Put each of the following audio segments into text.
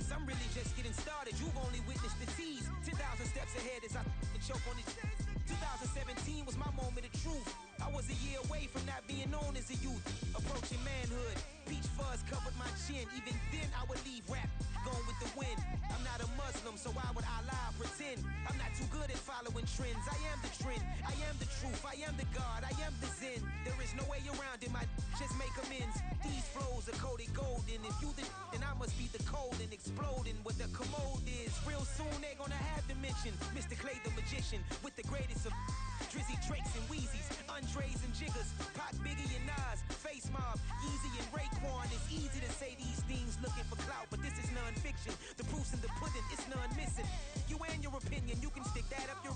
cause I'm really just getting started. You've only witnessed the tease. 10,000 steps ahead as I choke on these. 2017 was my moment of truth. I was a year away from not being known as a youth. Approaching manhood, peach fuzz covered my chin. Even then I would leave rap going with the wind. I'm not a Muslim, so why would I lie or pretend? I'm not too good at following trends. I am the trend, I am the truth, I am the God, I am the Zen. There is no way around it, my just make amends. These flows are coated golden. If you the then I must be the cold and exploding what the commode is. Real soon they gonna have to mention Mr. Clay the magician with the greatest of Drizzy, Drakes, and Wheezies, Andres and Jiggers, Pac, Biggie, and Nas, Face Mob, Yeezy, and Raekwon. It's easy to say these things looking for clout, but this is non-fiction. The proof's in the pudding, it's none missing. You and your opinion, you can stick that up your...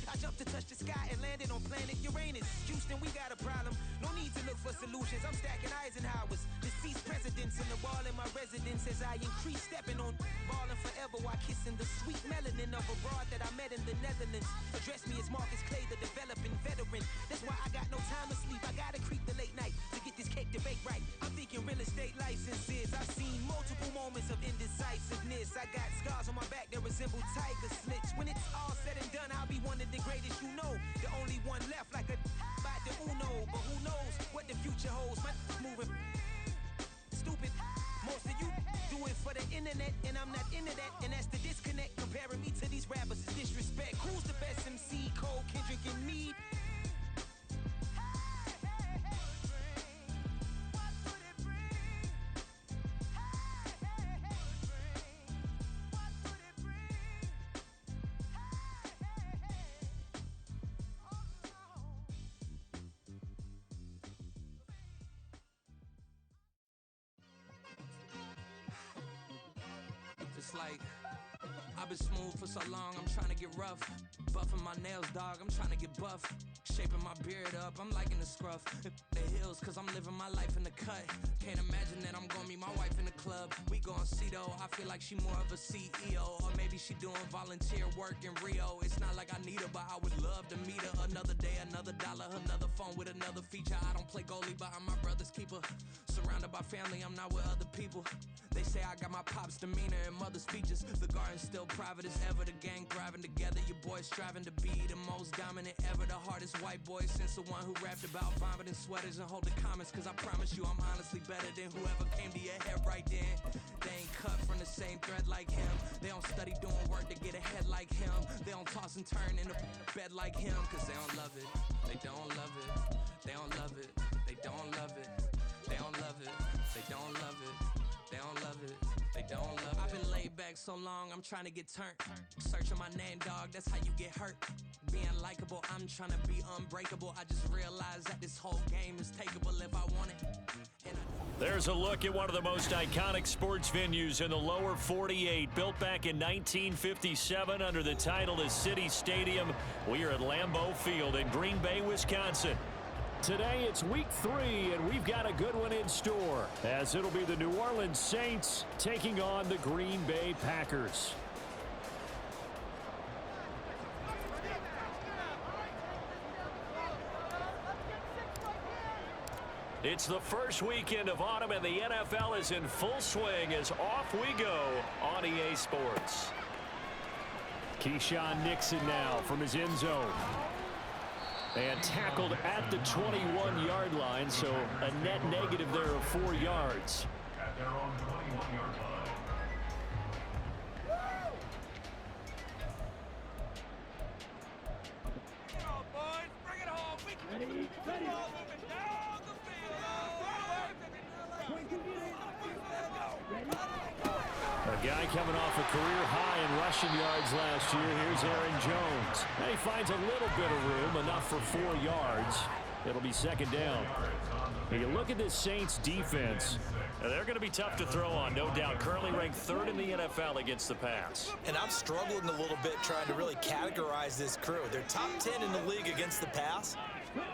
I jumped to touch the sky and landed on planet Uranus. Houston, we got a problem. No need to look for solutions. I'm stacking Eisenhowers. Deceased presidents in the wall in my residence as I increase stepping on ballin' forever while kissing the sweet melanin of a broad that I met in the Netherlands. Address me as Marcus Clay, the developing veteran. That's why I got no time to sleep. I gotta creep the late night to get this cake debate right. I'm thinking real estate licenses. I've seen multiple moments of indecisiveness. I got scars on my back that resemble tiger slits. When it's all said and done, I'll be one of the greatest you know. The only one left like a by the Uno. But who knows what the future holds. My moving stupid. Most of you do it for the internet, and I'm not into that. And that's the disconnect. Comparing me to these rappers is disrespect. Who's the best MC? Cole, Kendrick, and me? It's like, I've been smooth for so long, I'm trying to get rough. Buffing my nails, dog, I'm trying to get buff. Shaping my beard up, I'm liking the scruff. The hills, cause I'm living my life in the cut. Can't imagine that I'm gonna meet my wife in the club. We gon' see though, I feel like she more of a CEO. Or maybe she doing volunteer work in Rio. It's not like I need her, but I would love to meet her. Another day, another dollar, another phone with another feature. I don't play goalie, but I'm my brother's keeper. Surrounded by family, I'm not with other people. They say I got my pop's demeanor and mother's features. The garden's still private as ever. The gang thriving together. Your boys striving to be the most dominant ever. The hardest white boy since the one who rapped about vomiting sweaters and holding comments. Cause I promise you I'm honestly better than whoever came to your head right then. They ain't cut from the same thread like him. They don't study doing work to get ahead like him. They don't toss and turn in the bed like him. Cause they don't love it. They don't love it. They don't love it. They don't love it. They don't love it. They don't love it. They don't love it, they don't love it. I've been laid back so long, I'm trying to get turned. Searching my name, dog, that's how you get hurt. Being likable, I'm trying to be unbreakable. I just realized that this whole game is takeable if I want it. There's a look at one of the most iconic sports venues in the lower 48. Built back in 1957 under the title of City Stadium. We are at Lambeau Field in Green Bay, Wisconsin. Today it's week 3, and we've got a good one in store, as it'll be the New Orleans Saints taking on the Green Bay Packers. It's the first weekend of autumn, and the NFL is in full swing as off we go on EA Sports. Keyshawn Nixon now from his end zone. And tackled at the 21-yard line, so a net negative there of 4 yards. At their own 21-yard line. Come on, boys. Bring it home. We can keep the ball moving down the field. A guy coming off a career high in rushing yards last year. Here's Aaron Jones. And he finds a little bit of room, enough for 4 yards. It'll be second down. When you look at this Saints defense, they're going to be tough to throw on, no doubt. Currently ranked 3rd in the NFL against the pass. And I'm struggling a little bit trying to really categorize this crew. They're top 10 in the league against the pass,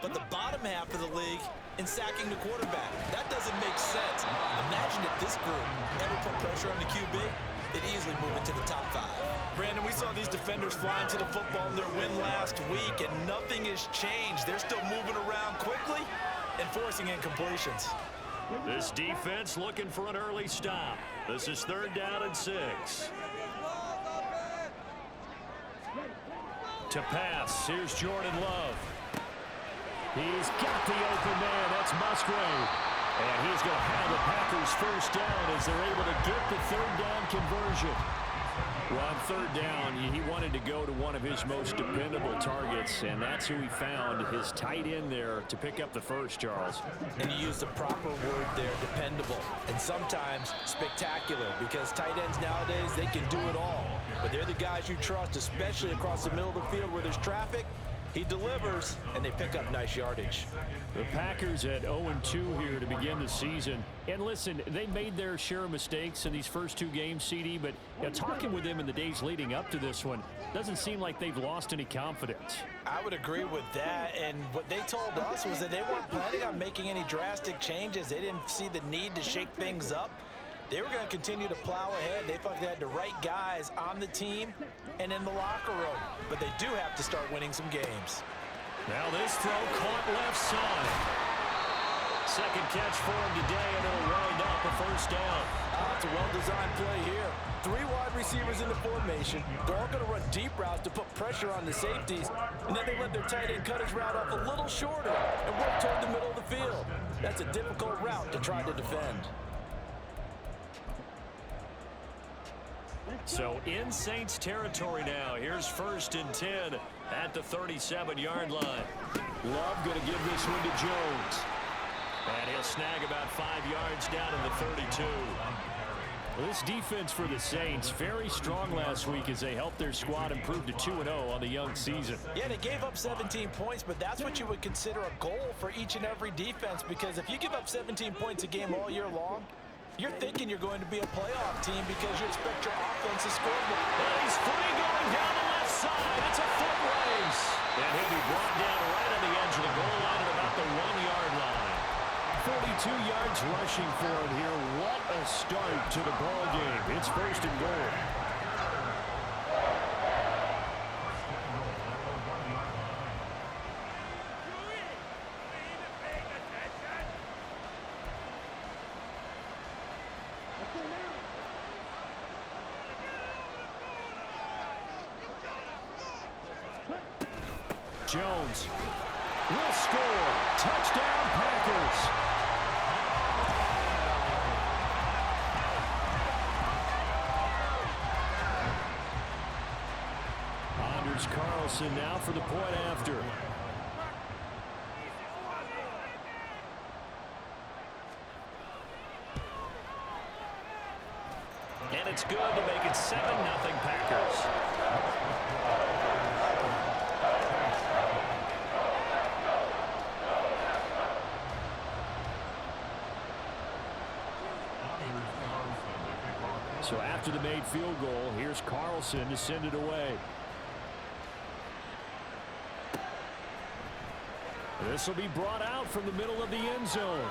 but the bottom half of the league in sacking the quarterback. That doesn't make sense. Imagine if this group ever put pressure on the QB, they'd easily move into the top 5. Brandon, we saw these defenders flying to the football in their win last week, and nothing has changed. They're still moving around quickly and forcing incompletions. This defense looking for an early stop. This is 3rd down and 6. To pass, here's Jordan Love. He's got the open man. That's Musgrave. And he's going to have the Packers first down as they're able to get the 3rd down conversion. Well, on 3rd down, he wanted to go to one of his most dependable targets, and that's who he found, his tight end there, to pick up the first, Charles. And you used the proper word there, dependable, and sometimes spectacular, because tight ends nowadays, they can do it all. But they're the guys you trust, especially across the middle of the field where there's traffic. He delivers, and they pick up nice yardage. The Packers at 0-2 here to begin the season. And listen, they made their share of mistakes in these first 2 games, CD, but talking with them in the days leading up to this one, doesn't seem like they've lost any confidence. I would agree with that, and what they told us was that they weren't planning on making any drastic changes. They didn't see the need to shake things up. They were going to continue to plow ahead. They thought they had the right guys on the team and in the locker room. But they do have to start winning some games. Now this throw caught left side. Second catch for him today, and it'll wind up a first down. It's a well-designed play here. 3 wide receivers in the formation. They're all going to run deep routes to put pressure on the safeties. And then they let their tight end cut his route off a little shorter and work toward the middle of the field. That's a difficult route to try to defend. So in Saints territory now. Here's 1st and 10 at the 37-yard line. Love going to give this one to Jones. And he'll snag about 5 yards down in the 32. Well, this defense for the Saints, very strong last week as they helped their squad improve to 2-0 on the young season. Yeah, they gave up 17 points, but that's what you would consider a goal for each and every defense, because if you give up 17 points a game all year long, you're thinking you're going to be a playoff team because you expect your offense to score more. And he's free going down the left side. It's a foot race. And he'll be brought down right on the edge of the goal line at about the 1-yard line. 42 yards rushing for him here. What a start to the ball game. It's 1st and goal. Jones will score. Touchdown, Packers. Anders Carlson now for the point after. And it's good to make it 7-0 Packers. So after the made field goal, here's Carlson to send it away. This will be brought out from the middle of the end zone.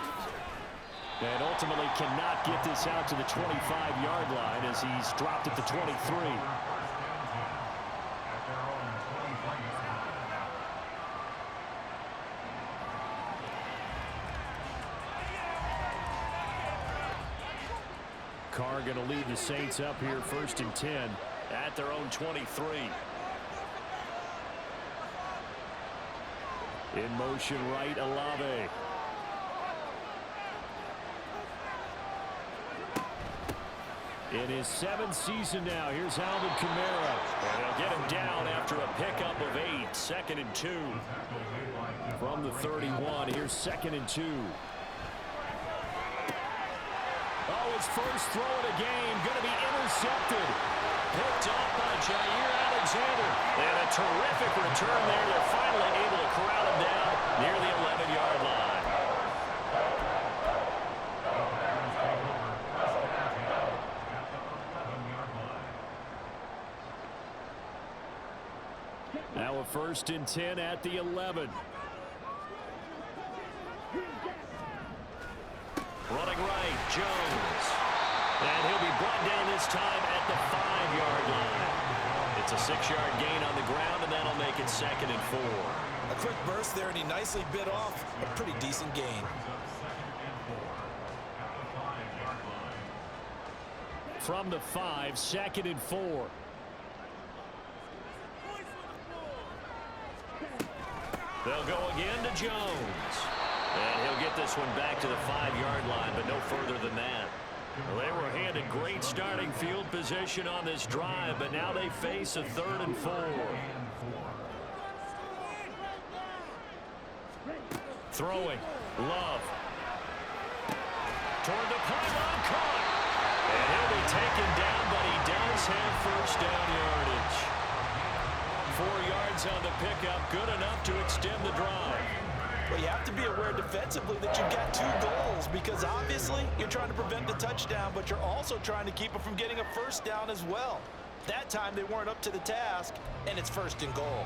And ultimately cannot get this out to the 25-yard line as he's dropped at the 23. Carr going to lead the Saints up here 1st and 10 at their own 23. In motion right, Olave. In his 7th season now, here's Alvin Kamara. And they'll get him down after a pickup of 8. 2nd and 2. From the 31, here's 2nd and 2. Oh, his first throw of the game, going to be intercepted. Picked off by Jair Alexander. And a terrific return there. They're finally able to corral him down near the 11-yard line. Now a 1st and 10 at the 11. Running right, Jones. And he'll be brought down this time at the 5-yard line. It's a 6-yard gain on the ground, and that'll make it 2nd and 4. A quick burst there, and he nicely bit off a pretty decent gain. from the 5, 2nd and 4. They'll go again to Jones. And he'll get this one back to the 5-yard line, but no further than that. Well, they were handed great starting field position on this drive, but now they face a 3rd and 4. Throwing. Love. Toward the pylon, caught. And he'll be taken down, but he does have first down yardage. 4 yards on the pickup, good enough to extend the drive. Well, you have to be aware defensively that you've got 2 goals because obviously you're trying to prevent the touchdown, but you're also trying to keep them from getting a first down as well. That time they weren't up to the task, and it's 1st and goal.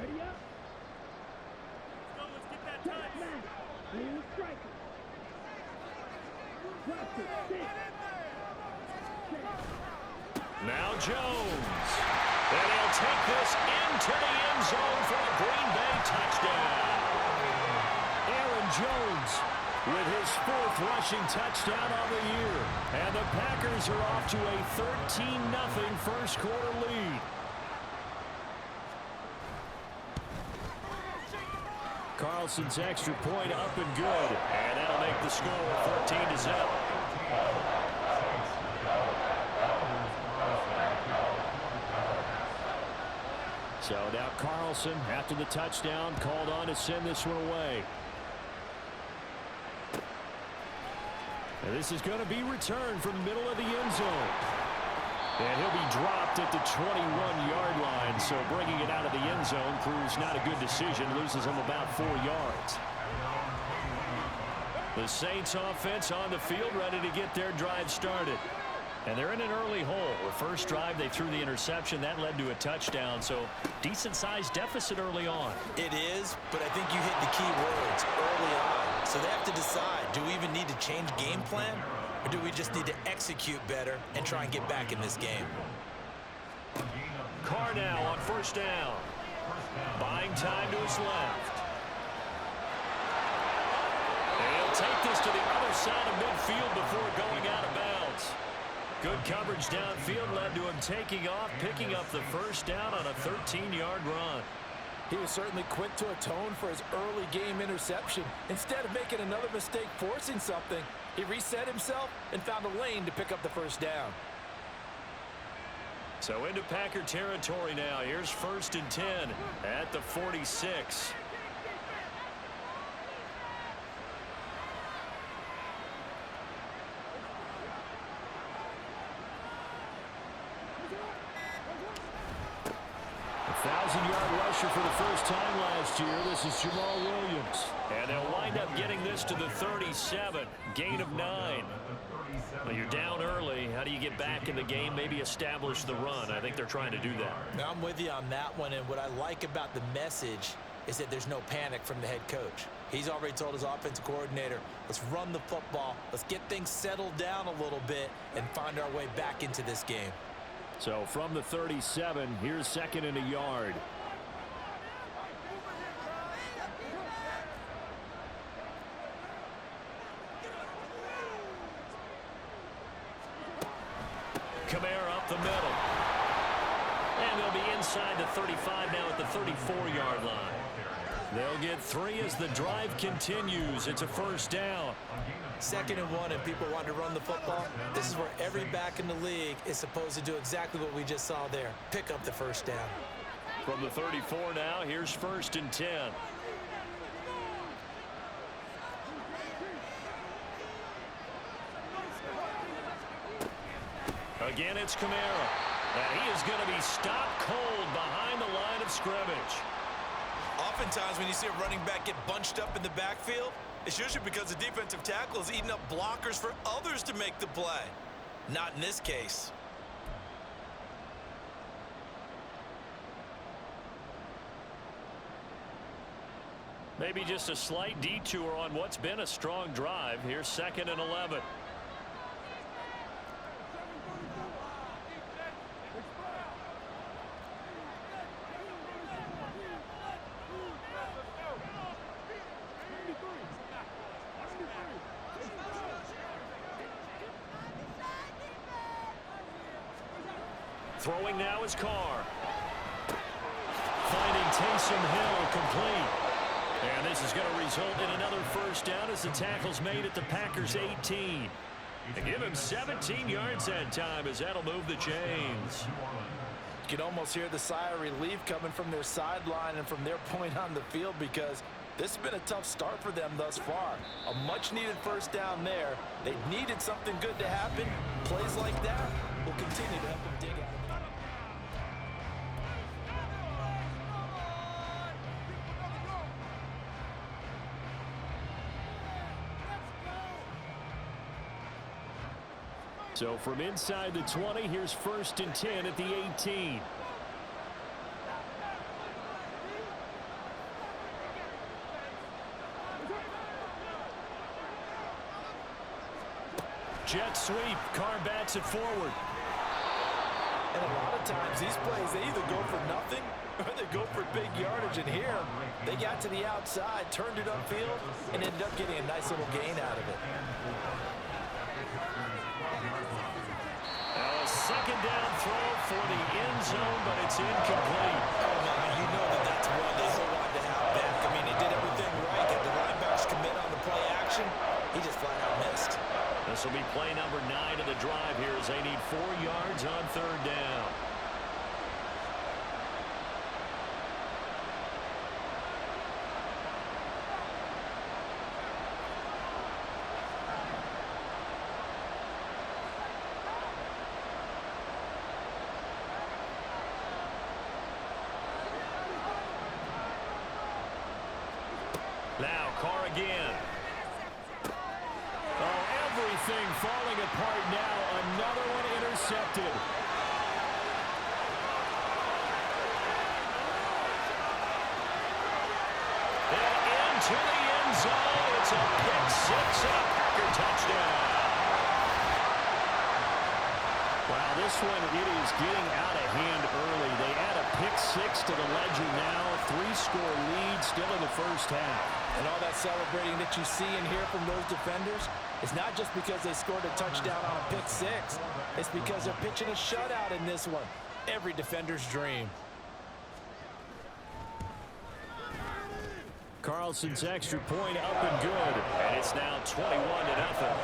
Ready up. Let's get that touch. Clear striker. Now Jones. And he'll take this into the end zone for a Green Bay touchdown. Aaron Jones with his 4th rushing touchdown on the year. And the Packers are off to a 13-0 first quarter lead. Carlson's extra point up and good. And that'll make the score 14-0. So now Carlson, after the touchdown, called on to send this one away. And this is going to be returned from the middle of the end zone. And he'll be dropped at the 21-yard line. So bringing it out of the end zone proves not a good decision. Loses him about 4 yards. The Saints offense on the field, ready to get their drive started. And they're in an early hole. The first drive, they threw the interception. That led to a touchdown. So decent-sized deficit early on. It is, but I think you hit the key words early on. So they have to decide, do we even need to change game plan? Or do we just need to execute better and try and get back in this game? Carr now on 1st down. Buying time to his left. And he'll take this to the other side of midfield before going out of bounds. Good coverage downfield led to him taking off, picking up the first down on a 13-yard run. He was certainly quick to atone for his early game interception. Instead of making another mistake forcing something, he reset himself and found a lane to pick up the first down. So into Packer territory now. Here's 1st and 10 at the 46. A 1,000-yard rusher for the first time last year. This is Jamal Williams. And they'll wind up getting this to the 37. Gain of 9. Well, you're down early. How do you get back in the game? Maybe establish the run. I think they're trying to do that. Now, I'm with you on that one, and what I like about the message is that there's no panic from the head coach. He's already told his offensive coordinator, let's run the football, let's get things settled down a little bit and find our way back into this game. So from the 37, here's 2nd and a yard. Kamara up the middle. And they'll be inside the 35 now at the 34-yard line. They'll get 3 as the drive continues. It's a first down. 2nd and 1 and people want to run the football. This is where every back in the league is supposed to do exactly what we just saw there. Pick up the first down. From the 34 now, here's 1st and 10. Again, it's Kamara. And he is going to be stopped cold behind the line of scrimmage. Oftentimes when you see a running back get bunched up in the backfield, it's usually because the defensive tackle is eating up blockers for others to make the play. Not in this case. Maybe just a slight detour on what's been a strong drive. Here's 2nd and 11. Throwing now is Carr. Finding Taysom Hill complete. And this is going to result in another first down as the tackle's made at the Packers' 18. And give him 17 yards that time as that'll move the chains. You can almost hear the sigh of relief coming from their sideline and from their point on the field, because this has been a tough start for them thus far. A much-needed first down there. They needed something good to happen. Plays like that will continue to help them dig out of it. So from inside the 20, here's 1st and 10 at the 18. Jet sweep. Carr bats it forward. And a lot of times these plays, they either go for nothing or they go for big yardage. And here, they got to the outside, turned it upfield, and ended up getting a nice little gain out of it. Now a second down throw for the end zone, but it's incomplete. Oh, no, you know that's one they hold on to halfback. I mean, he did everything right. Got the linebackers commit on the play action. He just flat out missed. This will be play number 9 of the drive here as they need 4 yards on 3rd down. Now Carr again. Oh, everything falling apart now. Another one intercepted. And into the end zone. It's a pick 6 and a Packer touchdown. Wow, this one, it is getting out of hand early. They add a pick 6 to the ledger now. 3-score lead still in the first half. And all that celebrating that you see and hear from those defenders is not just because they scored a touchdown on a pick 6. It's because they're pitching a shutout in this one. Every defender's dream. Carlson's extra point up and good. And it's now 21-0.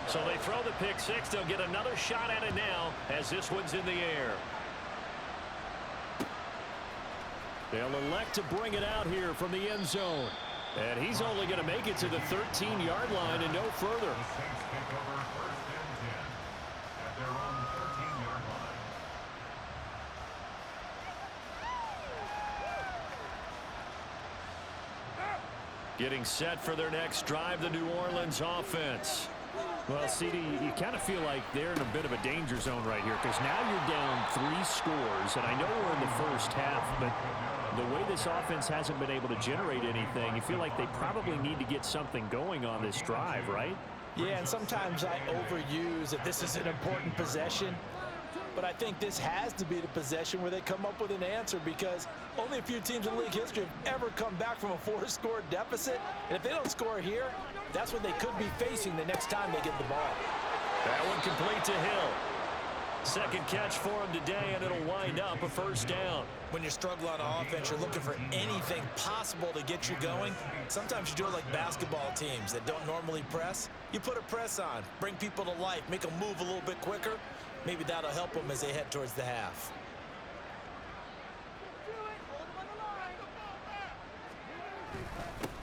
So they throw the pick 6. They'll get another shot at it now as this one's in the air. They'll elect to bring it out here from the end zone. And he's only going to make it to the 13-yard line and no further. Getting set for their next drive, the New Orleans offense. Well, CD, you kind of feel like they're in a bit of a danger zone right here, because now you're down 3 scores, and I know we're in the first half, but the way this offense hasn't been able to generate anything, you feel like they probably need to get something going on this drive, right? Yeah, and sometimes I overuse that this is an important possession, but I think this has to be the possession where they come up with an answer, because only a few teams in league history have ever come back from a 4-score deficit, and if they don't score here, that's what they could be facing the next time they get the ball. That one complete to Hill. Second catch for him today, and it'll wind up a first down. When you're struggling on offense, you're looking for anything possible to get you going. Sometimes you do it like basketball teams that don't normally press. You put a press on, bring people to life, make them move a little bit quicker. Maybe that'll help them as they head towards the half.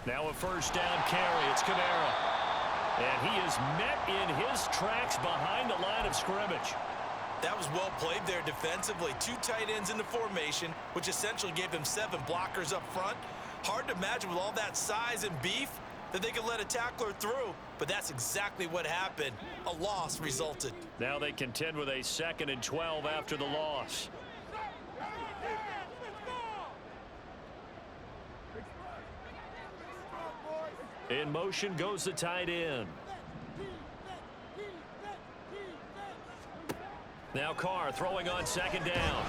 Now a first down carry. It's Kamara. And he is met in his tracks behind the line of scrimmage. That was well played there defensively. 2 tight ends in the formation, which essentially gave them 7 blockers up front. Hard to imagine with all that size and beef that they could let a tackler through, but that's exactly what happened. A loss resulted. Now they contend with a 2nd and 12 after the loss. In motion goes the tight end. Now Carr throwing on 2nd down.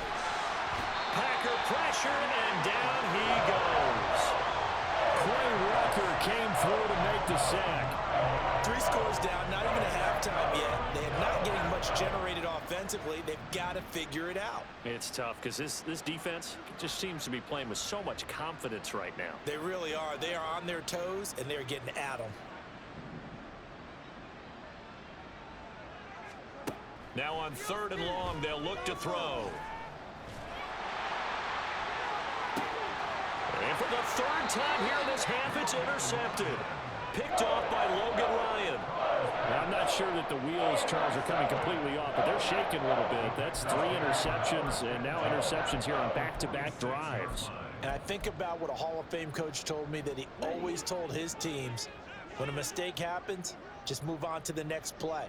Packer pressure, and down he goes. Quay Walker came through to make the sack. 3 scores down, not even a halftime yet. They are not getting much generated offensively. They've got to figure it out. It's tough because this defense just seems to be playing with so much confidence right now. They really are. They are on their toes, and they're getting at them. Now on 3rd and long, they'll look to throw. And for the 3rd time here in this half, it's intercepted. Picked off by Logan Ryan. Now, I'm not sure that the wheels, Charles, are coming completely off, but they're shaking a little bit. That's 3 interceptions, and now interceptions here on back-to-back drives. And I think about what a Hall of Fame coach told me that he always told his teams, when a mistake happens, just move on to the next play.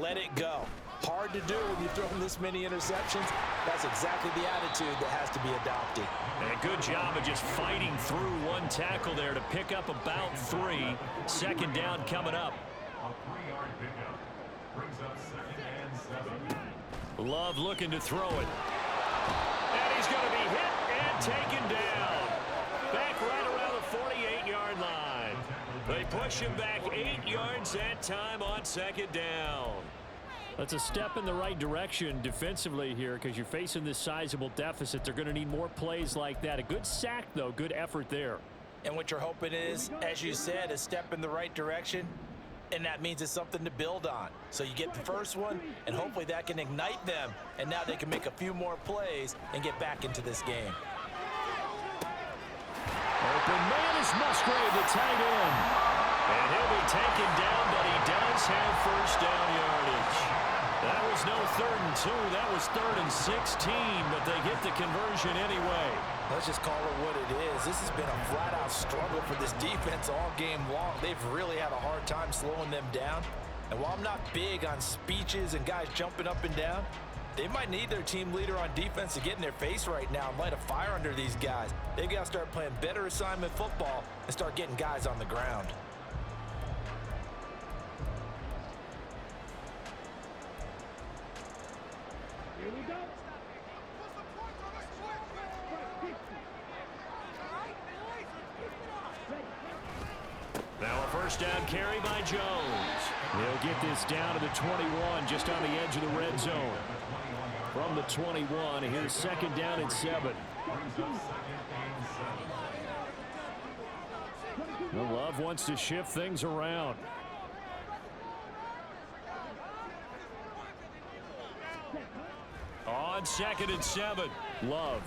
Let it go. Hard to do when you've thrown this many interceptions. That's exactly the attitude that has to be adopted. And a good job of just fighting through one tackle there to pick up about 3. 2nd down coming up. A 3-yard pickup brings up 2nd and 7. Love looking to throw it. And he's going to be hit and taken down. Back right around the 48-yard line. They push him back 8 yards that time on 2nd down. That's a step in the right direction defensively here because you're facing this sizable deficit. They're going to need more plays like that. A good sack, though. Good effort there. And what you're hoping is, as you said, a step in the right direction, and that means it's something to build on. So you get the first one, and hopefully that can ignite them, and now they can make a few more plays and get back into this game. Open man is Musgrave, the tight end. And he'll be taken down, but he does have 1st down yardage. That was no 3rd and 2. That was 3rd and 16, but they get the conversion anyway. Let's just call it what it is. This has been a flat-out struggle for this defense all game long. They've really had a hard time slowing them down. And while I'm not big on speeches and guys jumping up and down, they might need their team leader on defense to get in their face right now and light a fire under these guys. They've got to start playing better assignment football and start getting guys on the ground. Here we go. Now a 1st down carry by Jones. They'll get this down to the 21, just on the edge of the red zone. From the 21, here's 2nd down and 7. Love wants to shift things around. On 2nd and 7. Love.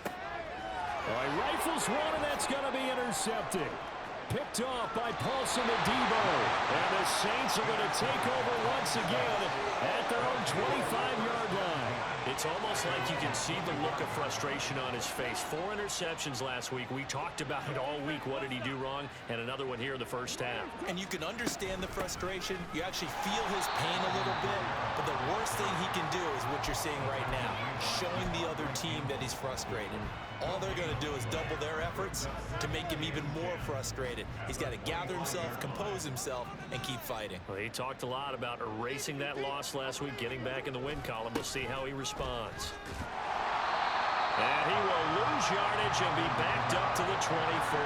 All right, rifles one, and that's going to be intercepted. Picked off by Paulson Adebo. And the Saints are going to take over once again at their own 25-yard line. It's almost like you can see the look of frustration on his face. 4 interceptions last week. We talked about it all week. What did he do wrong? And another one here in the 1st half. And you can understand the frustration. You actually feel his pain a little bit. But the worst thing he can do is what you're seeing right now, showing the other team that he's frustrated. All they're going to do is double their efforts to make him even more frustrated. He's got to gather himself, compose himself, and keep fighting. Well, he talked a lot about erasing that loss last week, getting back in the win column. We'll see how he responds. And he will lose yardage and be backed up to the 24.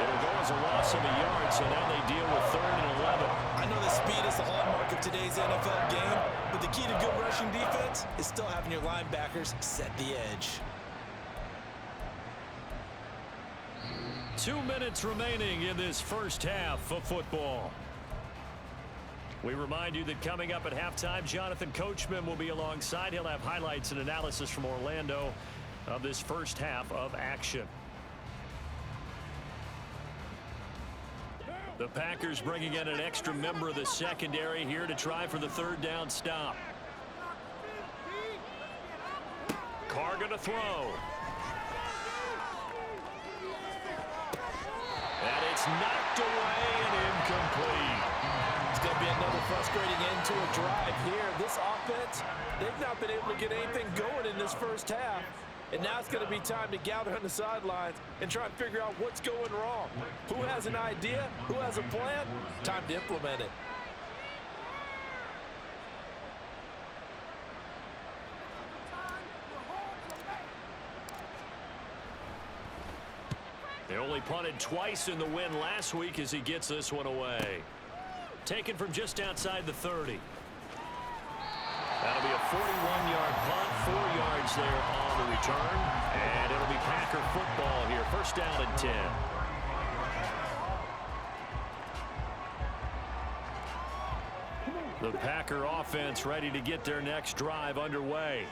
It'll go as a loss of a yard, so now they deal with 3rd and 11. I know the speed is the hallmark of today's NFL game, but the key to good rushing defense is still having your linebackers set the edge. 2 minutes remaining in this 1st half of football. We remind you that coming up at halftime, Jonathan Coachman will be alongside. He'll have highlights and analysis from Orlando of this 1st half of action. The Packers bringing in an extra member of the secondary here to try for the 3rd down stop. Carr going to throw. And it's knocked away and incomplete. It's going to be another frustrating end to a drive here. This offense, they've not been able to get anything going in this 1st half. And now it's going to be time to gather on the sidelines and try and figure out what's going wrong. Who has an idea? Who has a plan? Time to implement it. They only punted twice in the win last week as he gets this one away. Taken from just outside the 30. That'll be a 41-yard punt, 4 yards there on the return. And it'll be Packer football here. First down and 10. The Packer offense ready to get their next drive underway.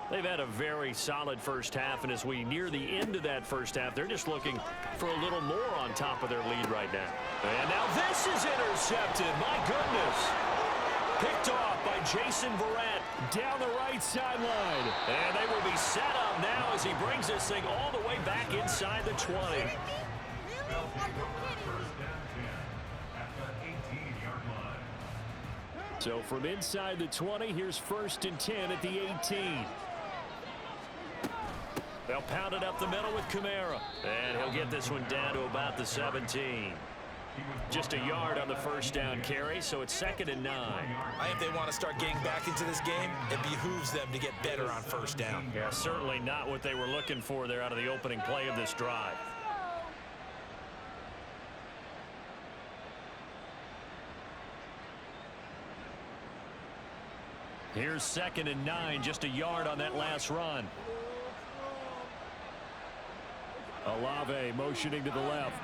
They've had a very solid first half, and as we near the end of that first half, they're just looking for a little more on top of their lead right now. And now this is intercepted. My goodness. Picked off by Jason Verrett down the right sideline. And they will be set up now as he brings this thing all the way back inside the 20. So from inside the 20, here's 1st and 10 at the 18. They'll pound it up the middle with Kamara. And he'll get this one down to about the 17. Just a yard on the first down carry, so it's 2nd and 9. I think they want to start getting back into this game. It behooves them to get better on first down. Yeah, certainly not what they were looking for there out of the opening play of this drive. Here's 2nd and 9, just a yard on that last run. Olave motioning to the left.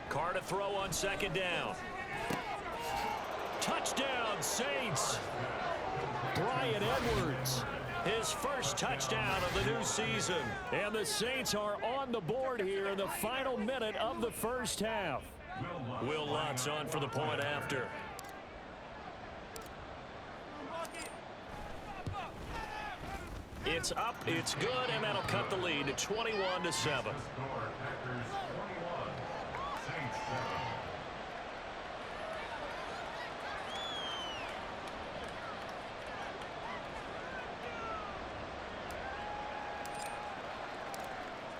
Carr to throw on 2nd down. Touchdown, Saints. Bryan Edwards. His first touchdown of the new season. And the Saints are on the board here in the final minute of the first half. Will Lutz on for the point after. It's up, it's good, and that'll cut the lead to 21-7.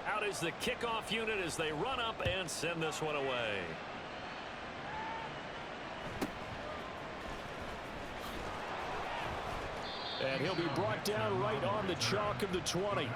Out is the kickoff unit as they run up and send this one away. And he'll be brought down right on the chalk of the 20.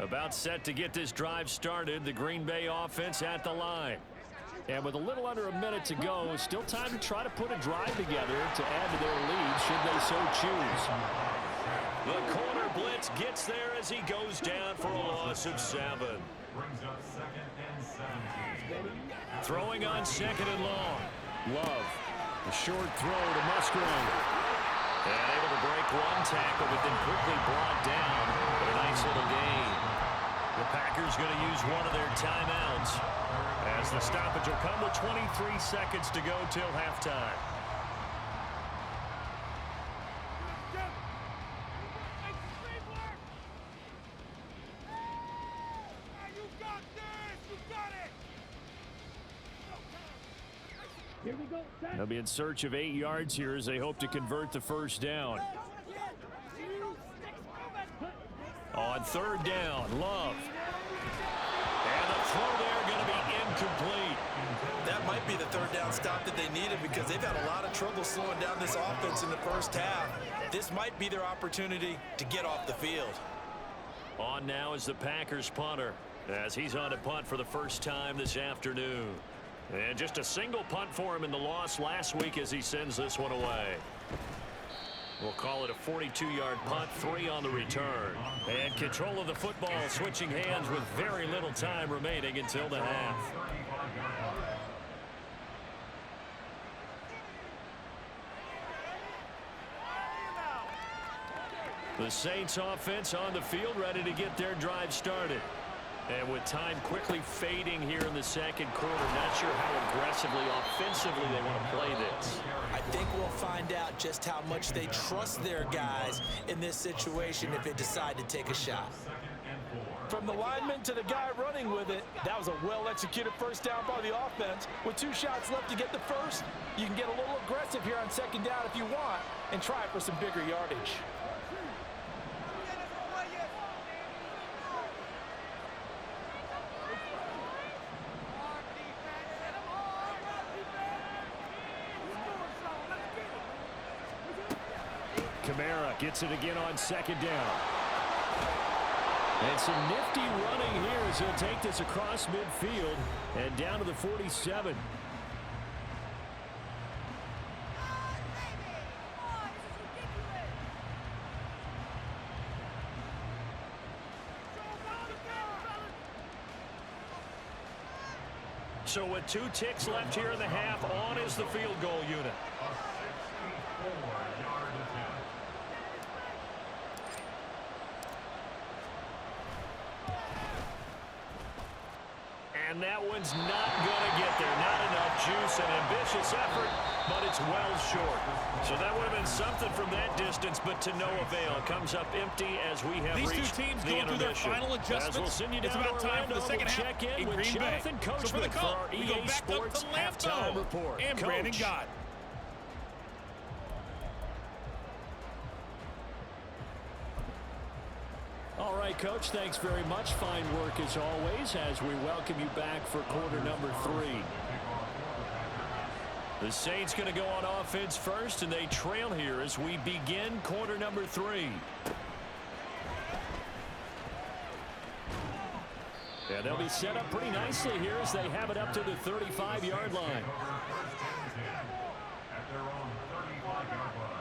About set to get this drive started, the Green Bay offense at the line. And with a little under a minute to go, still time to try to put a drive together to add to their lead should they so choose. The corner blitz gets there as he goes down for a loss of 7. Throwing on 2nd and long. Love. A short throw to Musgrave. And able to break one tackle, but then quickly brought down. But a nice little gain. The Packers going to use one of their timeouts as the stoppage will come with 23 seconds to go till halftime. They'll be in search of 8 yards here as they hope to convert the first down. On 3rd down, Love. And the throw there going to be incomplete. That might be the 3rd down stop that they needed because they've had a lot of trouble slowing down this offense in the first half. This might be their opportunity to get off the field. On now is the Packers punter as he's on to punt for the first time this afternoon. And just a single punt for him in the loss last week as he sends this one away. We'll call it a 42-yard punt, 3 on the return. And control of the football switching hands with very little time remaining until the half. The Saints offense on the field ready to get their drive started. And with time quickly fading here in the second quarter, not sure how aggressively, offensively they want to play this. I think we'll find out just how much they trust their guys in this situation if they decide to take a shot. From the lineman to the guy running with it, that was a well-executed first down by the offense. With 2 shots left to get the first, you can get a little aggressive here on second down if you want and try for some bigger yardage. Kamara gets it again on second down. And some nifty running here as he'll take this across midfield and down to the 47. So with 2 ticks left here in the half, on is the field goal unit. And that one's not going to get there. Not enough juice, an ambitious effort, but it's well short. So that would have been something from that distance, but to no avail. Comes up empty as we have These reached 2 teams the going through their intermission. final adjustments. As we'll send you It's down about to time for the Orlando. second We'll half check in in with Green Bay. Jonathan So for the Coachman for call, our we go EA back Sports up to halftime Lambeau report. and Coach. Brandon Gott. All right, Coach, thanks very much. Fine work as always as we welcome you back for quarter number 3. The Saints going to go on offense first, and they trail here as we begin quarter number 3. And they'll be set up pretty nicely here as they have it up to the 35-yard line. At their own 35-yard line.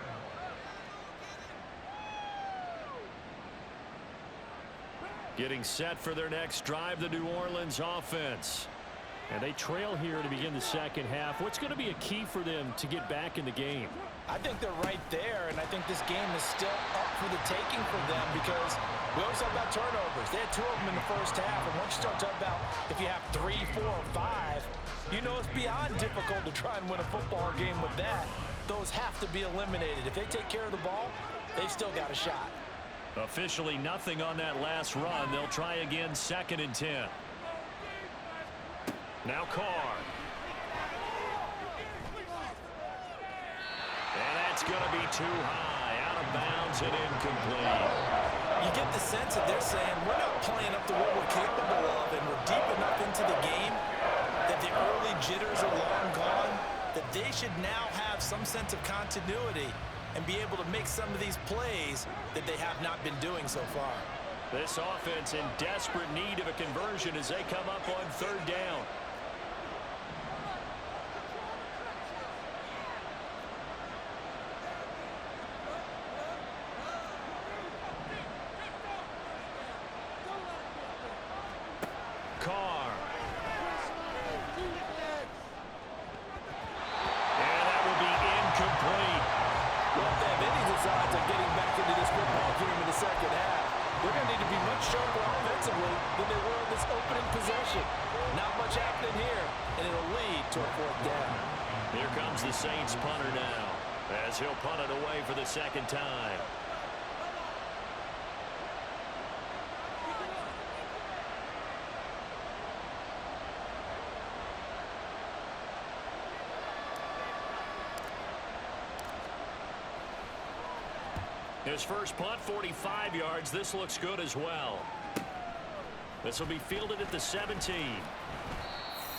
Getting set for their next drive, the New Orleans offense. And they trail here to begin the second half. What's going to be a key for them to get back in the game? I think they're right there, and I think this game is still up for the taking for them because we always talk about turnovers. They had 2 of them in the first half, and once you start talking about if you have 3, 4, or 5, you know it's beyond difficult to try and win a football game with that. Those have to be eliminated. If they take care of the ball, they've still got a shot. Officially nothing on that last run. They'll try again, 2nd and 10. Now Carr. And that's going to be too high. Out of bounds and incomplete. You get the sense that they're saying we're not playing up to what we're capable of, and we're deep enough into the game that the early jitters are long gone, that they should now have some sense of continuity and be able to make some of these plays that they have not been doing so far. This offense in desperate need of a conversion as they come up on 3rd down. Carr. And that will be incomplete. Well, if they have any desires of getting back into this football game in the second half, they're going to need to be much sharper offensively than they were in this opening possession. Not much happening here, and it'll lead to a 4th down. Here comes the Saints punter now as he'll punt it away for the 2nd time. His first punt, 45 yards. This looks good as well. This will be fielded at the 17.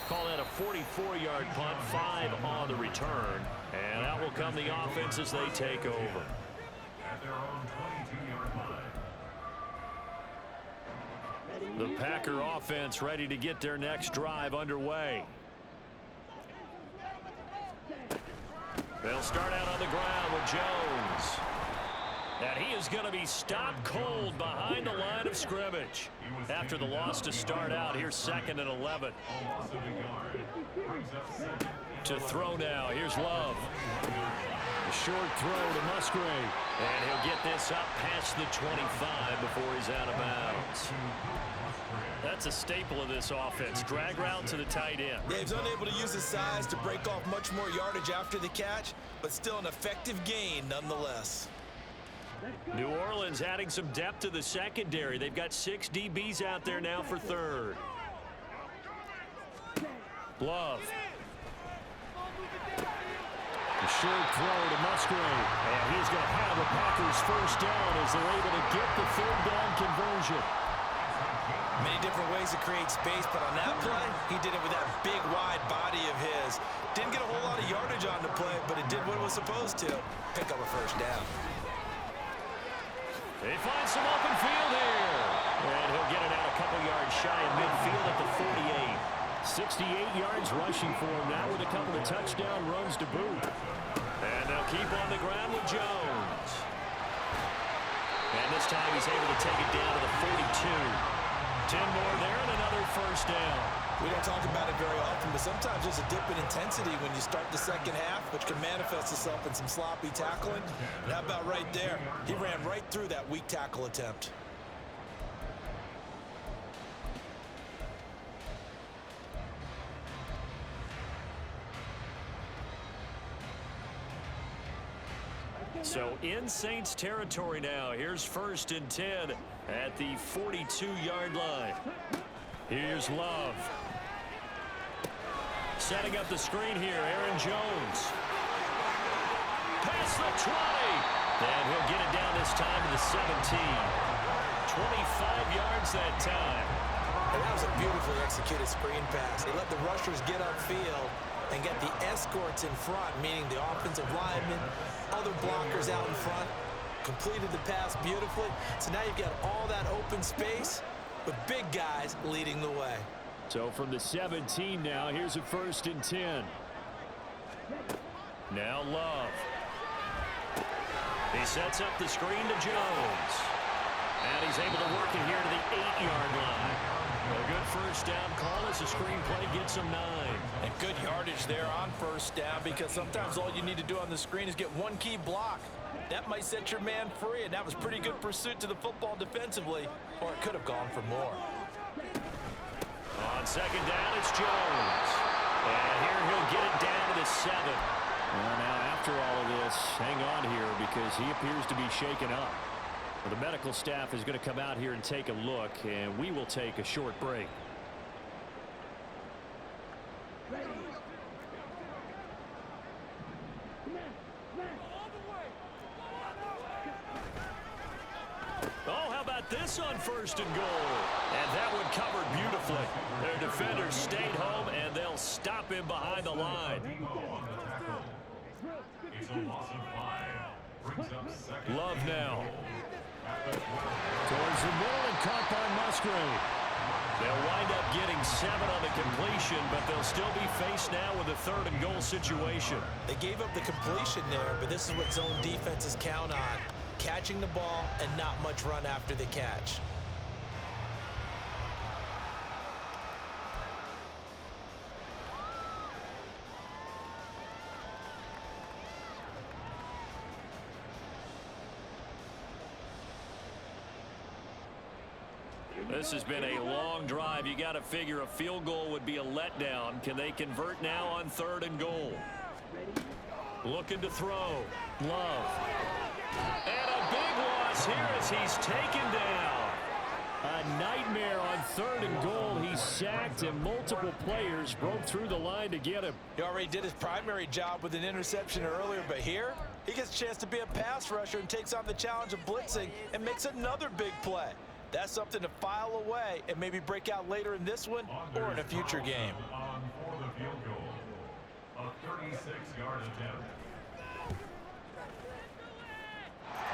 Call that a 44-yard punt, 5 on the return. And out will come the offense as they take over. At their own 22-yard line. The Packer offense ready to get their next drive underway. They'll start out on the ground with Jones. And he is going to be stopped cold behind the line of scrimmage. After the loss to start out, here's 2nd and 11. Loss of a yard. Brings up 2nd and To throw now. Here's Love. A short throw to Musgrave. And he'll get this up past the 25 before he's out of bounds. That's a staple of this offense. Drag route to the tight end. Yeah, he's unable to use his size to break off much more yardage after the catch, but still an effective gain nonetheless. New Orleans adding some depth to the secondary. They've got 6 DBs out there now for third. Love. A short throw to Musgrave. And he's going to have the Packers first down as they're able to get the third down conversion. Many different ways to create space, but on that play, he did it with that big, wide body of his. Didn't get a whole lot of yardage on the play, but it did what it was supposed to. Pick up a first down. They find some open field here. And he'll get it out a couple yards shy of midfield at the 48. 68 yards rushing for him now with a couple of touchdown runs to boot. And they'll keep on the ground with Jones. And this time he's able to take it down to the 42. 10 more there and another first down. We don't talk about it very often, but sometimes there's a dip in intensity when you start the second half, which can manifest itself in some sloppy tackling. And how about right there? He ran right through that weak tackle attempt. So in Saints territory now. Here's 1st and 10 at the 42-yard line. Here's Love. Setting up the screen here, Aaron Jones. Past the 20. And he'll get it down this time to the 17. 25 yards that time. And that was a beautifully executed screen pass. They let the rushers get upfield and get the escorts in front, meaning the offensive linemen, other blockers out in front. Completed the pass beautifully. So now you've got all that open space with big guys leading the way. So from the 17 now, here's a 1st and 10. Now Love. He sets up the screen to Jones. And he's able to work it here to the 8-yard line. A good first down call as the screen play gets him 9. And good yardage there on first down, because sometimes all you need to do on the screen is get one key block. That might set your man free, and that was pretty good pursuit to the football defensively, or it could have gone for more. On second down, it's Jones. And here he'll get it down to the 7. Well, now after all of this, hang on here because he appears to be shaken up. Well, the medical staff is going to come out here and take a look, and we will take a short break. Oh, how about this on 1st and goal? And that one covered beautifully. Their defenders stayed home, and they'll stop him behind the line. It's a loss of 5. Brings up 2nd. Love now. Towards the middle and caught by Musgrave. They'll wind up getting 7 on the completion, but they'll still be faced now with a 3rd and goal situation. They gave up the completion there, but this is what zone defenses count on. Catching the ball and not much run after the catch. This has been a long drive. You got to figure a field goal would be a letdown. Can they convert now on 3rd and goal? Looking to throw. Love. And a big loss here as he's taken down. A nightmare on 3rd and goal. He's sacked, and multiple players broke through the line to get him. He already did his primary job with an interception earlier, but here he gets a chance to be a pass rusher and takes on the challenge of blitzing and makes another big play. That's something to file away and maybe break out later in this one or in a future game. On for the field goal. A 36-yard attempt.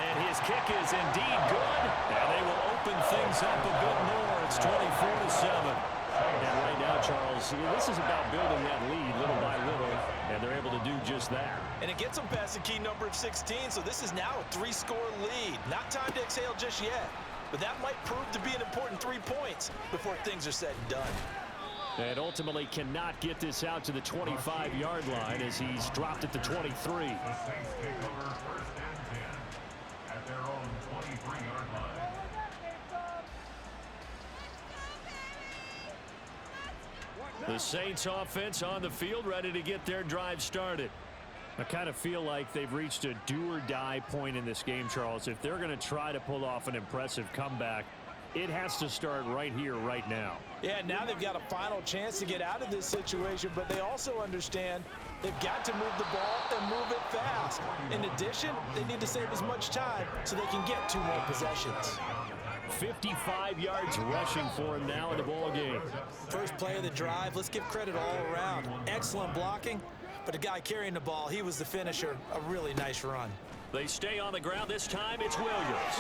And his kick is indeed good. And they will open things up a bit more. It's 24-7. And right now, Charles, this is about building that lead little by little, and they're able to do just that. And it gets them past the key number of 16, so this is now a 3-score lead. Not time to exhale just yet, but that might prove to be an important 3 points before things are said and done. And ultimately cannot get this out to the 25-yard line as he's dropped at the 23. The Saints take over 1st and 10 at their own 23-yard line. The Saints offense on the field, ready to get their drive started. I kind of feel like they've reached a do-or-die point in this game, Charles. If they're going to try to pull off an impressive comeback, it has to start right here, right now. Yeah, now they've got a final chance to get out of this situation, but they also understand they've got to move the ball and move it fast. In addition, they need to save as much time so they can get 2 more possessions. 55 yards rushing for him now in the ball game. First play of the drive, let's give credit all around. Excellent blocking, but the guy carrying the ball, he was the finisher. A really nice run. They stay on the ground. This time it's Williams.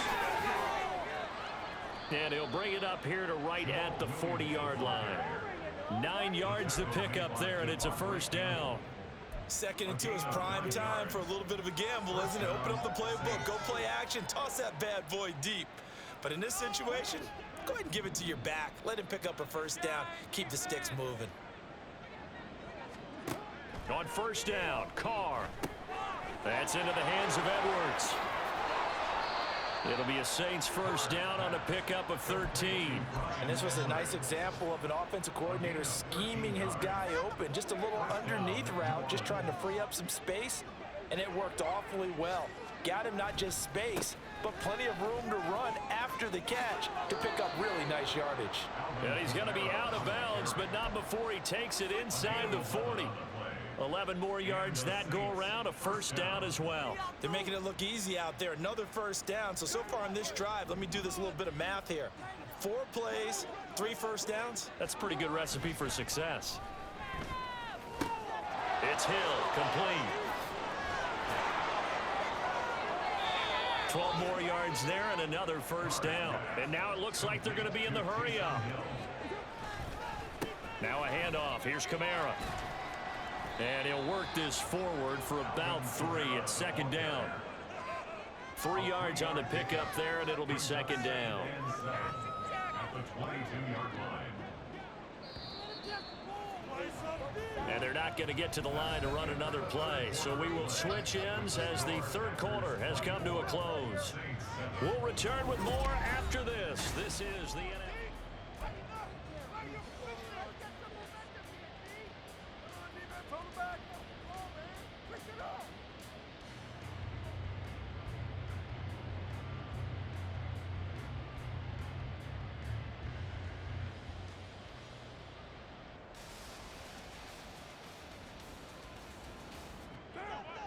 And he'll bring it up here to right at the 40-yard line. 9 yards to pick up there, and it's a first down. Second and 2 is prime time for a little bit of a gamble, isn't it? Open up the playbook, go play action, toss that bad boy deep. But in this situation, go ahead and give it to your back. Let him pick up a first down. Keep the sticks moving. On first down, Carr. That's into the hands of Edwards. It'll be a Saints first down on a pickup of 13. And this was a nice example of an offensive coordinator scheming his guy open. Just a little underneath route, just trying to free up some space, and it worked awfully well. Got him not just space, but plenty of room to run after the catch to pick up really nice yardage. And he's going to be out of bounds, but not before he takes it inside the 40. 11 more yards that go around, a first down as well. They're making it look easy out there. Another first down. So far on this drive, let me do this little bit of math here. 4 plays, 3 first downs. That's a pretty good recipe for success. It's Hill, complete. 12 more yards there and another first down. And now it looks like they're going to be in the hurry up. Now a handoff. Here's Kamara. And he'll work this forward for about 3 at second down. 3 yards on the pickup there, and it'll be second down. At the 22-yard line. And they're not going to get to the line to run another play. So we will switch ends as the third quarter has come to a close. We'll return with more after this. This is the NFL.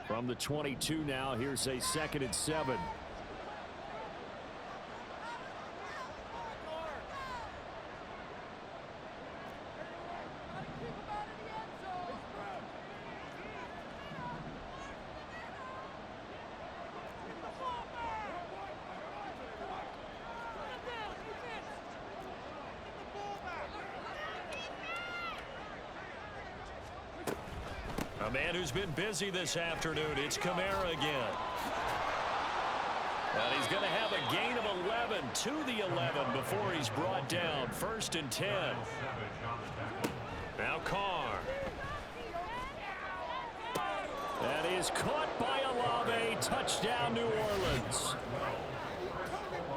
From the 22 now, here's a 2nd and 7. A man who's been busy this afternoon. It's Kamara again. And he's going to have a gain of 11 to the 11 before he's brought down. 1st and 10. Now Carr. That is caught by Olave. Touchdown, New Orleans.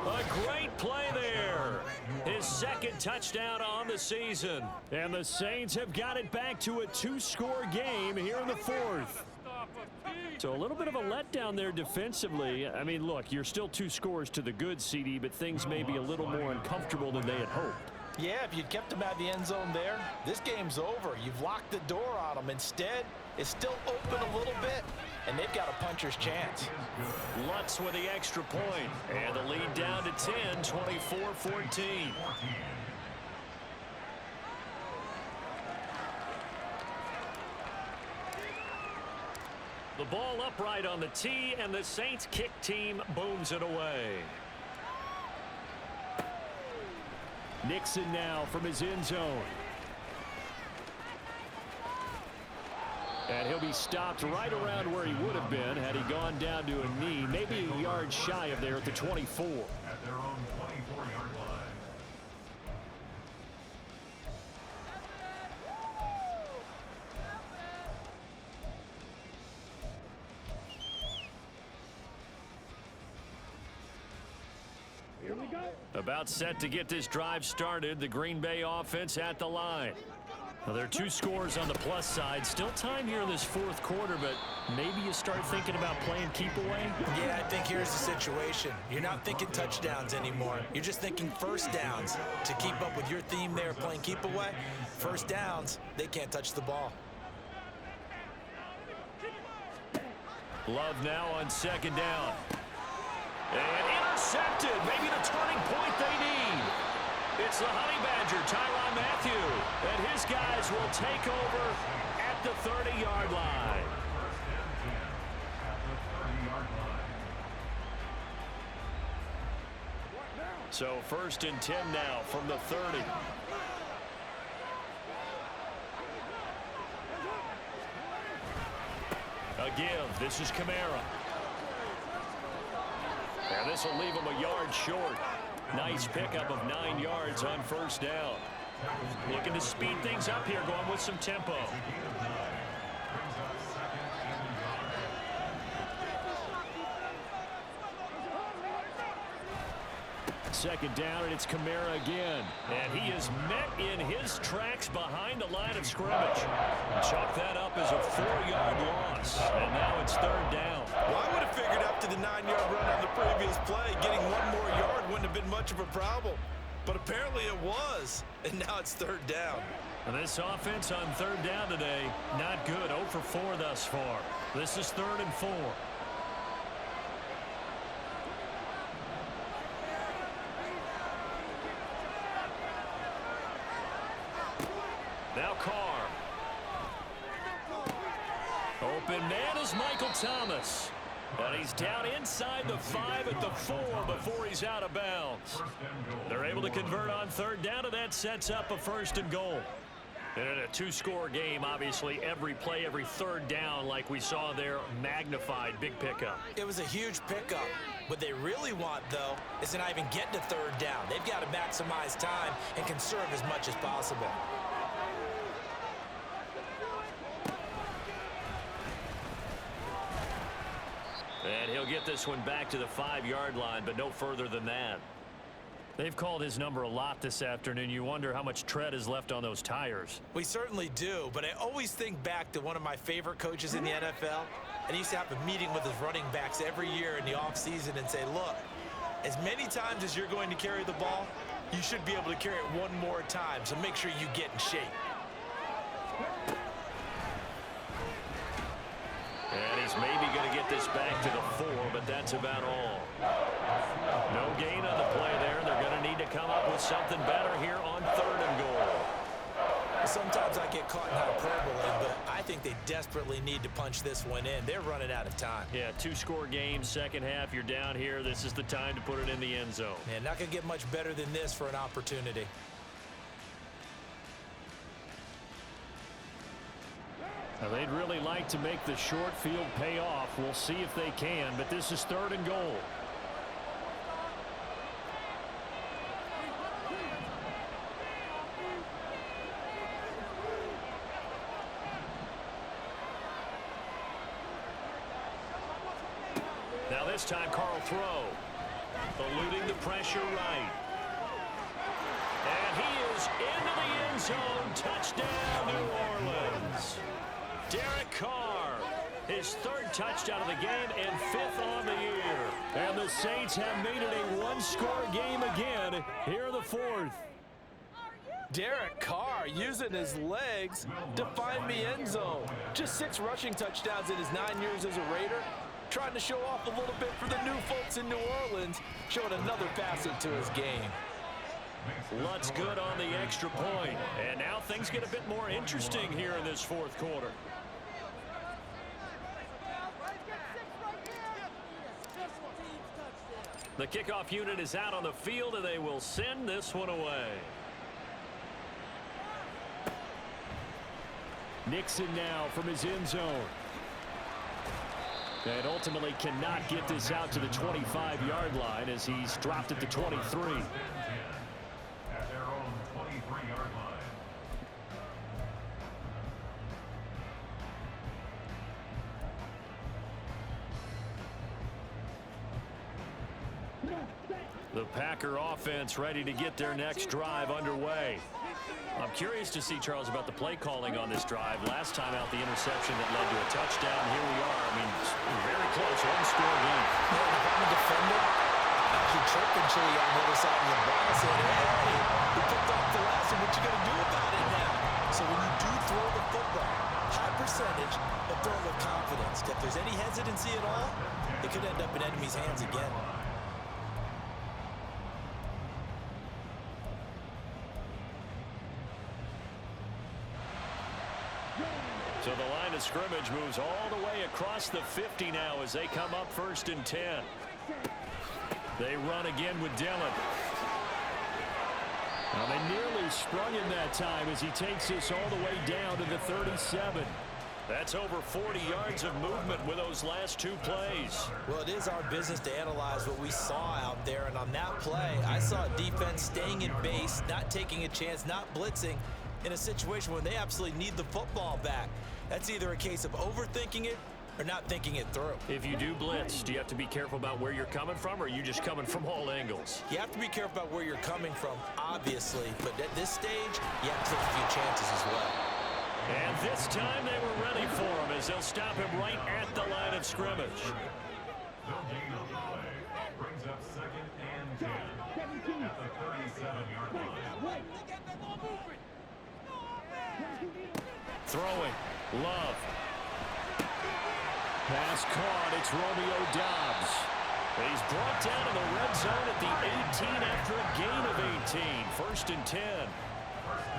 A great play there. His 2nd touchdown on the season. And the Saints have got it back to a 2-score game here in the 4th. So a little bit of a letdown there defensively. I mean, look, you're still 2 scores to the good, CD, but things may be a little more uncomfortable than they had hoped. Yeah, if you'd kept them out of the end zone there, this game's over. You've locked the door on them. Instead, it's still open a little bit, and they've got a puncher's chance. Lutz with the extra point, and the lead down to 10, 24-14. The ball upright on the tee, and the Saints kick team booms it away. Nixon now from his end zone. And he'll be stopped right around where he would have been had he gone down to a knee, maybe a yard shy of there at the 24. At their own 24-yard line. About set to get this drive started. The Green Bay offense at the line. Well, there are 2 scores on the plus side. Still time here in this fourth quarter, but maybe you start thinking about playing keep away? Yeah, I think here's the situation. You're not thinking touchdowns anymore. You're just thinking first downs. To keep up with your theme there, playing keep away, first downs, they can't touch the ball. Love now on second down. And intercepted. Maybe the turning point they need. It's the Honey Badger, Tyrann Mathieu. And his guys will take over at the 30-yard line. So 1st and 10 now from the 30. A give. This is Kamara. And this will leave him a yard short. Nice pickup of 9 yards on first down. Looking to speed things up here, going with some tempo. Second down, and it's Kamara again. And he is met in his tracks behind the line of scrimmage. Chalk that up as a 4-yard loss. And now it's 3rd down. Well, I would have figured after the 9-yard run on the previous play, getting 1 more yard wouldn't have been much of a problem. But apparently it was. And now it's 3rd down. And this offense on 3rd down today, not good. 0 for 4 thus far. This is 3rd and 4. Now Carr. Open man is Michael Thomas. And he's down inside the 5 at the 4 before he's out of bounds. They're able to convert on 3rd down, and that sets up a 1st and goal. And in a 2-score game, obviously, every play, every 3rd down, like we saw there, magnified. Big pickup. It was a huge pickup. What they really want, though, is to not even get to 3rd down. They've got to maximize time and conserve as much as possible. And he'll get this one back to the 5-yard line, but no further than that. They've called his number a lot this afternoon. You wonder how much tread is left on those tires. We certainly do, but I always think back to one of my favorite coaches in the NFL. And he used to have a meeting with his running backs every year in the offseason and say, look, as many times as you're going to carry the ball, you should be able to carry it 1 more time, so make sure you get in shape. And he's maybe going to get this back to the 4, but that's about all. No gain on the play there. They're going to need to come up with something better here on 3rd and goal. Sometimes I get caught in hyperbole, but I think they desperately need to punch this one in. They're running out of time. Yeah, 2-score game, second half, you're down here. This is the time to put it in the end zone. Man, not going to get much better than this for an opportunity. Now, they'd really like to make the short field pay off. We'll see if they can, but this is 3rd and goal. Now this time, Carl throw. Eluding the pressure right. And he is into the end zone. Touchdown, New Orleans. Derek Carr, his 3rd touchdown of the game and 5th on the year. And the Saints have made it a 1-score game again here in the 4th. Derek Carr using his legs to find the end zone. Just 6 rushing touchdowns in his 9 years as a Raider. Trying to show off a little bit for the new folks in New Orleans, showing another facet to his game. Lutz good on the extra point. And now things get a bit more interesting here in this 4th quarter. The kickoff unit is out on the field, and they will send this one away. Nixon now from his end zone. And ultimately cannot get this out to the 25-yard line as he's dropped at the 23. At their own 23-yard line. The Packer offense ready to get their next drive underway. I'm curious to see, Charles, about the play calling on this drive. Last time out, the interception that led to a touchdown. Here we are. I mean, very close, one-score game. Yeah, if I'm a defender, I'm actually chirping Chili on the other side of the ball, saying, hey, we picked off the last one. What you going to do about it now? So when you do throw the football, high percentage, but throw it with confidence. If there's any hesitancy at all, it could end up in enemy's hands again. So the line of scrimmage moves all the way across the 50 now as they come up 1st and 10. They run again with Dillon. Now they nearly sprung him that time as he takes this all the way down to the 37. That's over 40 yards of movement with those last two plays. Well, it is our business to analyze what we saw out there, and on that play, I saw a defense staying in base, not taking a chance, not blitzing, in a situation where they absolutely need the football back. That's either a case of overthinking it or not thinking it through. If you do blitz, do you have to be careful about where you're coming from, or are you just coming from all angles? You have to be careful about where you're coming from, obviously, but at this stage, you have to take a few chances as well. And this time they were ready for him as they'll stop him right at the line of scrimmage. No gain on the play. Brings up 2nd and 10 at the 37-yard line. Throwing. Love. Pass caught. It's Romeo Doubs. He's brought down in the red zone at the 18 after a gain of 18. 1st and 10.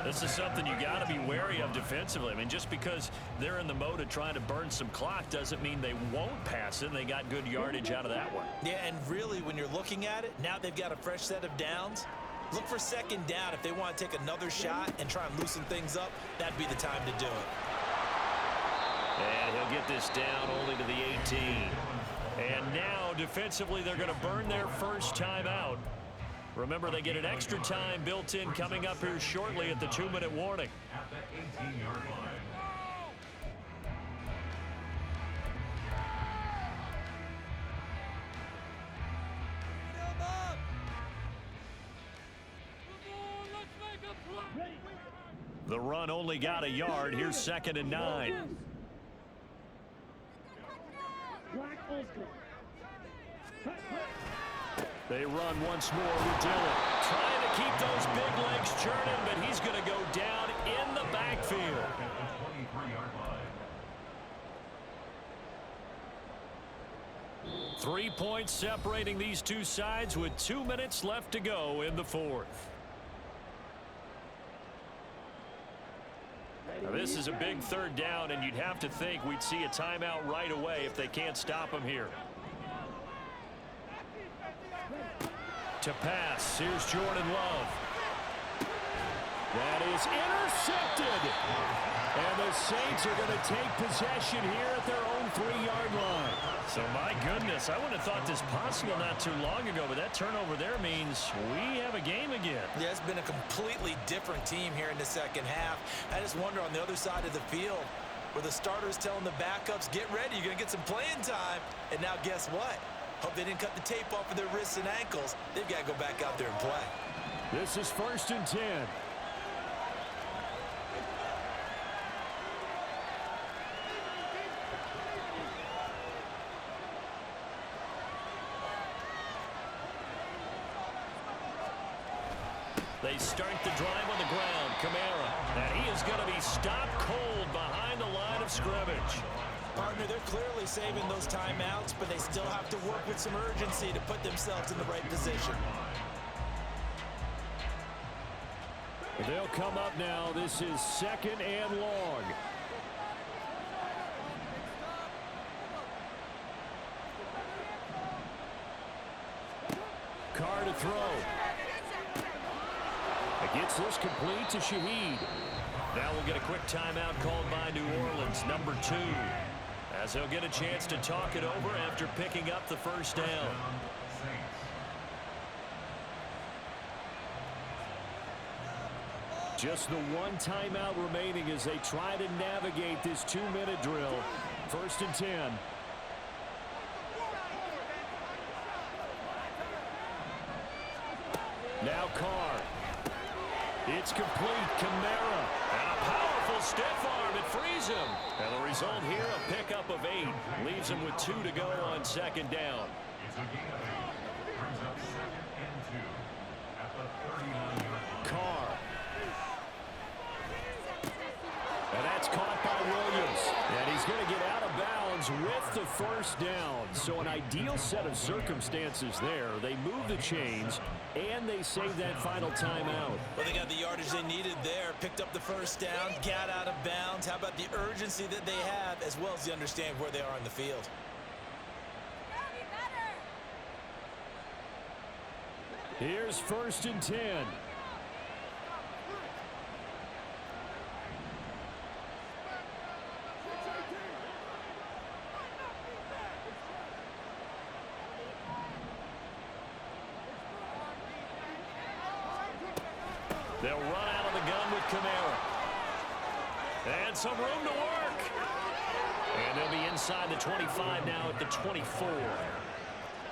This is something you got to be wary of defensively. I mean, just because they're in the mode of trying to burn some clock doesn't mean they won't pass it. They got good yardage out of that one. Yeah, and really, when you're looking at it, now they've got a fresh set of downs. Look for 2nd down. If they want to take another shot and try and loosen things up, that'd be the time to do it. And he'll get this down only to the 18. And now, defensively, they're going to burn their first timeout. Remember, they get an extra time built in coming up here shortly at the 2-minute warning. At the 18-yard line. The run only got a yard. Here's 2nd and 9. They run once more with Dillon. Trying to keep those big legs churning, but he's going to go down in the backfield. At the 23-yard line. 3 points separating these two sides with 2 minutes left to go in the 4th. Now this is a big 3rd down, and you'd have to think we'd see a timeout right away if they can't stop him here. To pass, here's Jordan Love. That is intercepted. And the Saints are going to take possession here at their own 3-yard line. So, my goodness, I wouldn't have thought this possible not too long ago, but that turnover there means we have a game again. Yeah, it's been a completely different team here in the 2nd half. I just wonder on the other side of the field where the starters telling the backups, get ready, you're going to get some playing time. And now guess what? Hope they didn't cut the tape off of their wrists and ankles. They've got to go back out there and play. This is 1st and 10. They start the drive on the ground. Kamara. And he is going to be stopped cold behind the line of scrimmage. Partner, they're clearly saving those timeouts, but they still have to work with some urgency to put themselves in the right position. They'll come up now. This is 2nd and long. Carr to throw. It gets this complete to Shaheed. Now we'll get a quick timeout called by New Orleans, number 2. As they'll get a chance to talk it over after picking up the 1st down. Just the one timeout remaining as they try to navigate this 2-minute drill. 1st and 10. Now Carr. It's complete. Kamara. And a powerful stiff arm. It frees him. And the result here, a pickup of 8. Leaves him with 2 to go on second down. It's a gain of 8. Brings up 2nd and 2 at the 39-yard line. Carr. And that's caught by Williams. And he's going to get out of bounds with the first down. So an ideal set of circumstances there. They move the chains, and they save that final timeout. Well, they got the yardage they needed there. Picked up the first down, got out of bounds. How about the urgency that they have, as well as the understanding where they are on the field? Here's 1st and 10. They'll run out of the gun with Kamara. And some room to work. And they'll be inside the 25 now at the 24.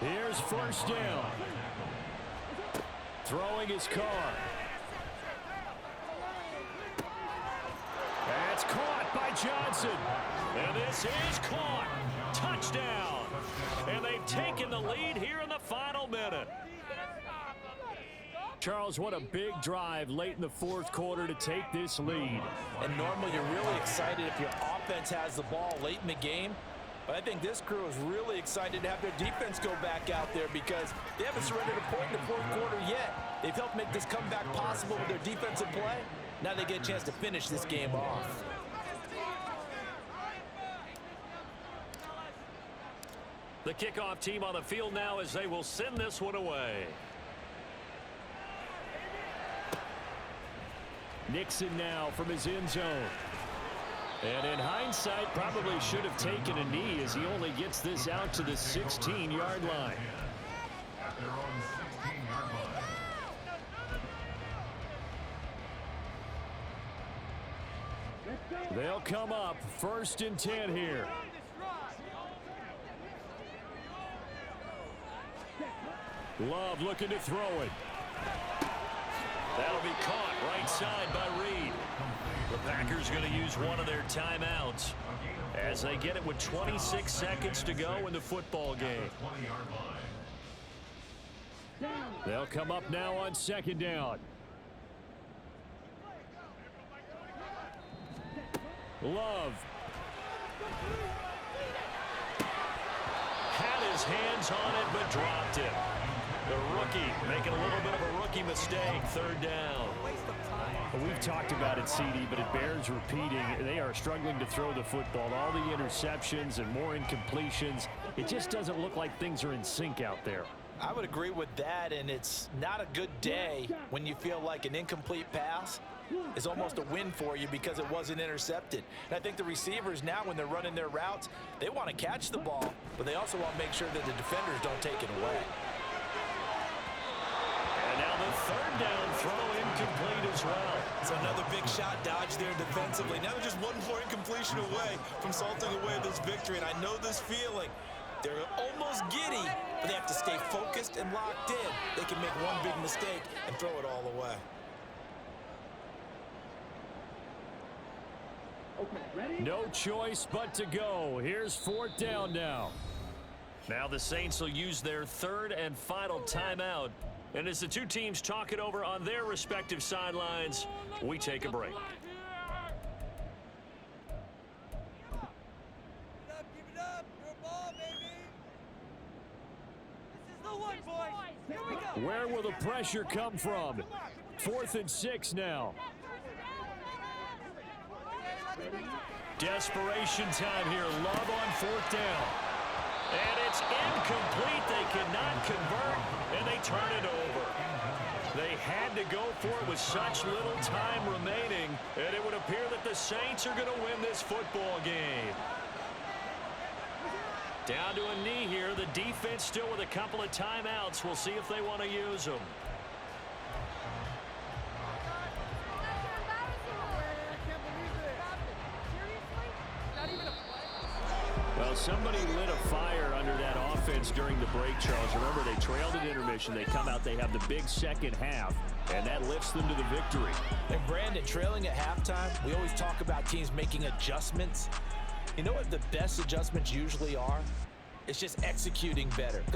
Here's 1st down. Throwing his Carr. That's caught by Johnson. And this is caught. Touchdown. And they've taken the lead here in the final minute. Charles, what a big drive late in the 4th quarter to take this lead. And normally you're really excited if your offense has the ball late in the game. But I think this crew is really excited to have their defense go back out there because they haven't surrendered a point in the 4th quarter yet. They've helped make this comeback possible with their defensive play. Now they get a chance to finish this game off. The kickoff team on the field now as they will send this one away. Nixon now from his end zone. And in hindsight, probably should have taken a knee as he only gets this out to the 16-yard line. At their own 16-yard line. They'll come up 1st and 10 here. Love looking to throw it. That'll be caught right side by Reed. The Packers going to use one of their timeouts as they get it with 26 seconds to go in the football game. They'll come up now on 2nd down. Love. Had his hands on it but dropped it. The rookie making a little bit of a rookie mistake. 3rd down. We've talked about it, CD, but it bears repeating. They are struggling to throw the football. All the interceptions and more incompletions. It just doesn't look like things are in sync out there. I would agree with that, and it's not a good day when you feel like an incomplete pass is almost a win for you because it wasn't intercepted. And I think the receivers now, when they're running their routes, they want to catch the ball, but they also want to make sure that the defenders don't take it away. And now the 3rd down throw incomplete as well. So another big shot dodge there defensively. Now they're just one more incompletion away from salting away this victory, and I know this feeling. They're almost giddy, but they have to stay focused and locked in. They can make one big mistake and throw it all away. No choice but to go. Here's 4th down now. Now the Saints will use their 3rd and final timeout. And as the two teams talk it over on their respective sidelines, we take a break. Where will the pressure come from? 4th and 6 now. Desperation time here. Love on 4th down. And it's incomplete. They cannot convert, and they turn it over. They had to go for it with such little time remaining, and it would appear that the Saints are going to win this football game. Down to a knee here. The defense still with a couple of timeouts. We'll see if they want to use them. Well, somebody lit a fire under that offense during the break, Charles. Remember, they trailed at intermission. They come out, they have the big second half, and that lifts them to the victory. And Brandon, trailing at halftime, we always talk about teams making adjustments. You know what the best adjustments usually are? It's just executing better.